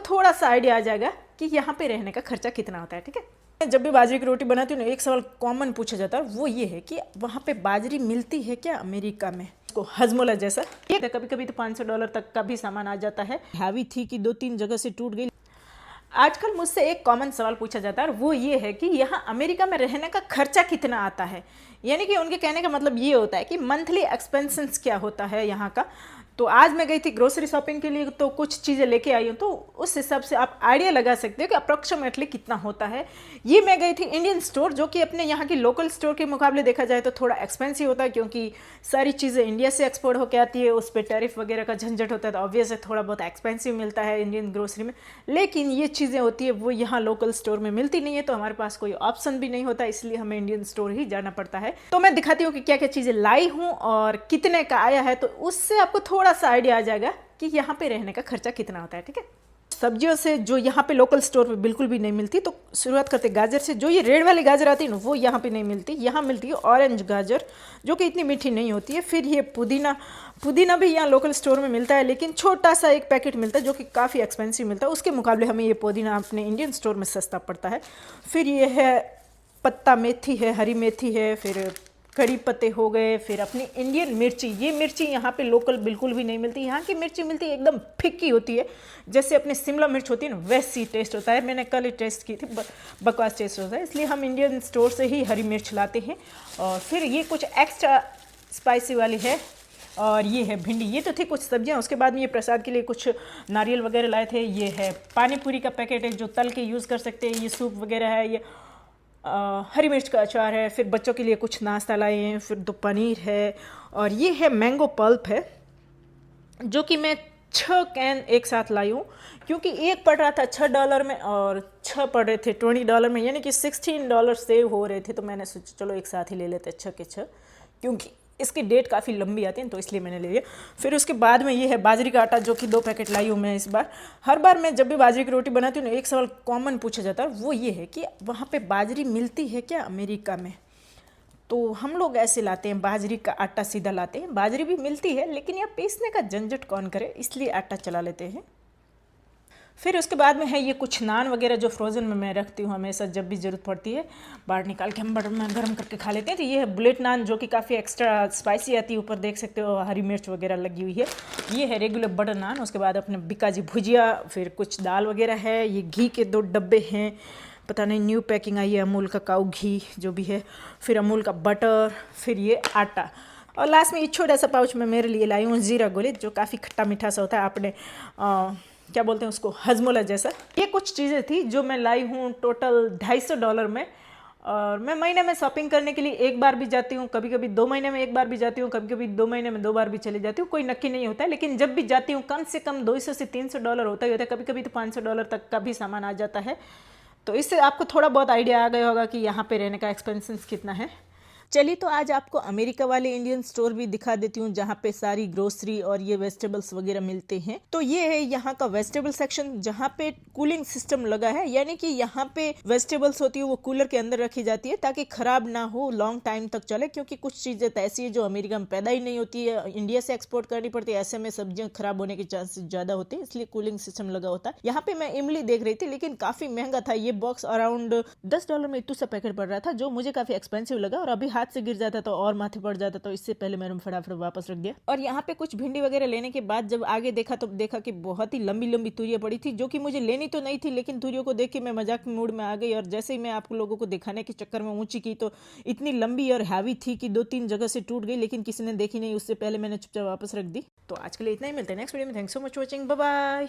थोड़ा सा आइडिया आ जाएगा कि यहाँ पे रहने का खर्चा कितना होता है। ठीक है, जब भी बाजरे की रोटी बनाती हूँ ना, एक सवाल कॉमन पूछा जाता है, वो ये है कि वहाँ पे बाजरी मिलती है क्या अमेरिका में, को हजमोला जैसा। कभी कभी तो $500 तक का भी सामान आ जाता है। हैवी थी कि 2-3 जगह से टूट गई। आजकल मुझसे एक कॉमन सवाल पूछा जाता है और वो ये है कि यहाँ अमेरिका में रहने का खर्चा कितना आता है। यानी कि उनके कहने का मतलब ये होता है कि मंथली एक्सपेंसेस क्या होता है यहाँ का। तो आज मैं गई थी ग्रोसरी शॉपिंग के लिए, तो कुछ चीज़ें लेके आई हूँ, तो उस हिसाब से आप आइडिया लगा सकते हो कि अप्रोक्सीमेटली कितना होता है। ये मैं गई थी इंडियन स्टोर, जो कि अपने यहाँ की लोकल स्टोर के मुकाबले देखा जाए तो थोड़ा एक्सपेंसिव होता है, क्योंकि सारी चीज़ें इंडिया से एक्सपोर्ट होकर आती है, उस पर टैरिफ वगैरह का झंझट होता है, तो ऑब्वियस है थोड़ा बहुत एक्सपेंसिव मिलता है इंडियन ग्रोसरी में। लेकिन ये चीज़ें होती है वो यहाँ लोकल स्टोर में मिलती नहीं है, तो हमारे पास कोई ऑप्शन भी नहीं होता, इसलिए हमें इंडियन स्टोर ही जाना पड़ता है। तो मैं दिखाती हूँ कि क्या क्या चीज़ें लाई हूँ और कितने का आया है, तो उससे आपको थोड़ा सा आइडिया आ जाएगा कि यहाँ पे रहने का खर्चा कितना होता है। ठीक है, सब्जियों से जो यहाँ पे लोकल स्टोर में बिल्कुल भी नहीं मिलती, तो शुरुआत करते गाजर से। जो ये रेड वाली गाजर आती है ना, वो यहाँ पे नहीं मिलती। यहाँ मिलती है ऑरेंज गाजर, जो कि इतनी मीठी नहीं होती है। फिर ये पुदीना भी यहाँ लोकल स्टोर में मिलता है, लेकिन छोटा सा एक पैकेट मिलता है, जो कि काफ़ी एक्सपेंसिव मिलता है। उसके मुकाबले हमें ये पुदीना अपने इंडियन स्टोर में सस्ता पड़ता है। फिर ये है पत्ता मेथी है, हरी मेथी है, फिर कड़ी पत्ते हो गए, फिर अपनी इंडियन मिर्ची। ये मिर्ची यहाँ पे लोकल बिल्कुल भी नहीं मिलती। यहाँ की मिर्ची मिलती है एकदम फिक्की होती है, जैसे अपनी शिमला मिर्च होती है ना, वैसी टेस्ट होता है। मैंने कल ही टेस्ट की थी, बकवास टेस्ट होता है, इसलिए हम इंडियन स्टोर से ही हरी मिर्च लाते हैं। और फिर ये कुछ एक्स्ट्रा स्पाइसी वाली है, और ये है भिंडी। ये तो थी कुछ सब्जियां। उसके बाद में ये प्रसाद के लिए कुछ नारियल वगैरह लाए थे। ये है पानी पूरी का पैकेट है, जो तल के यूज़ कर सकते हैं। ये सूप वगैरह है। ये हरी मिर्च का अचार है। फिर बच्चों के लिए कुछ नाश्ता लाए हैं। फिर 2 पनीर है, और ये है मैंगो पल्प है, जो कि मैं 6 कैन एक साथ लाई हूँ, क्योंकि एक पड़ रहा था $6 में और 6 पड़ रहे थे $20 में, यानी कि $16 सेव हो रहे थे। तो मैंने सोचा चलो एक साथ ही ले लेते 6 के 6, क्योंकि इसकी डेट काफ़ी लंबी आती है, तो इसलिए मैंने ले लिया। फिर उसके बाद में ये है बाजरी का आटा, जो कि 2 पैकेट लाई हूँ मैं इस बार। हर बार मैं जब भी बाजरी की रोटी बनाती हूँ ना, एक सवाल कॉमन पूछा जाता है, वो ये है कि वहाँ पे बाजरी मिलती है क्या अमेरिका में। तो हम लोग ऐसे लाते हैं, बाजरी का आटा सीधा लाते हैं। बाजरी भी मिलती है, लेकिन यह पीसने का झंझट कौन करे, इसलिए आटा चला लेते हैं। फिर उसके बाद में है ये कुछ नान वगैरह, जो फ्रोज़न में मैं रखती हूँ हमेशा, जब भी ज़रूरत पड़ती है बाहर निकाल के हम बटर में गर्म करके खा लेते हैं। तो ये है बुलेट नान, जो कि काफ़ी एक्स्ट्रा स्पाइसी आती है, ऊपर देख सकते हो हरी मिर्च वगैरह लगी हुई है। ये है रेगुलर बटर नान। उसके बाद अपने बिकाजी भुजिया, फिर कुछ दाल वगैरह है। ये घी के 2 डब्बे हैं, पता नहीं न्यू पैकिंग आई है, अमूल का काऊ घी जो भी है। फिर अमूल का बटर, फिर ये आटा, और लास्ट में ये छोटा सा पाउच में मेरे लिए लाई हूँ जीरा गोली, जो काफ़ी खट्टा मीठा सा होता है। आपने क्या बोलते हैं उसको, हजमोला जैसा। ये कुछ चीज़ें थी जो मैं लाई हूँ टोटल $250 में। और मैं महीने में शॉपिंग करने के लिए एक बार भी जाती हूँ, कभी कभी 2 महीने में एक बार भी जाती हूँ, कभी कभी 2 महीने में 2 बार भी चली जाती हूँ, कोई नक्की नहीं होता है। लेकिन जब भी जाती हूँ कम से कम $200 से $300 होता ही होता है। कभी कभी तो $500 तक का भी सामान आ जाता है। तो इससे आपको थोड़ा बहुत आइडिया आ गया होगा कि यहाँ पे रहने का एक्सपेंसेस कितना है। चलिए, तो आज आपको अमेरिका वाले इंडियन स्टोर भी दिखा देती हूँ, जहाँ पे सारी ग्रोसरी और ये वेजिटेबल्स वगैरह मिलते हैं। तो ये है यहाँ का वेजिटेबल सेक्शन, जहाँ पे कूलिंग सिस्टम लगा है, यानी कि यहाँ पे वेजिटेबल्स होती है वो कूलर के अंदर रखी जाती है, ताकि खराब ना हो, लॉन्ग टाइम तक चले। क्योंकि कुछ चीजें तो ऐसी है जो अमेरिका में पैदा ही नहीं होती है, इंडिया से एक्सपोर्ट करनी पड़ती है, ऐसे में सब्जियां खराब होने के चांसेस ज्यादा होते हैं, इसलिए कूलिंग सिस्टम लगा होता है। यहाँ पे मैं इमली देख रही थी, लेकिन काफी महंगा था। ये बॉक्स अराउंड $10 में इतना सा पैकेट पड़ रहा था, जो मुझे काफी एक्सपेंसिव लगा, और अभी हाथ से गिर जाता तो और माथे पड़ जाता, तो इससे पहले मैंने फटाफट वापस रख दिया। और यहाँ पे कुछ भिंडी वगैरह लेने के बाद जब आगे देखा तो देखा कि बहुत ही लंबी लंबी तुरियां पड़ी थी, जो कि मुझे लेनी तो नहीं थी, लेकिन तुरियों को देख के मैं मजाक मूड में आ गई। और जैसे ही मैं आप लोगों को दिखाने के चक्कर में ऊंची की, तो इतनी लंबी और हैवी थी कि 2-3 जगह से टूट गई, लेकिन किसी ने देखी नहीं। उससे पहले मैंने चुपचाप वापस रख दी। तो आज के लिए इतना ही, मिलते हैं नेक्स्ट वीडियो में। Thanks so much watching, bye bye.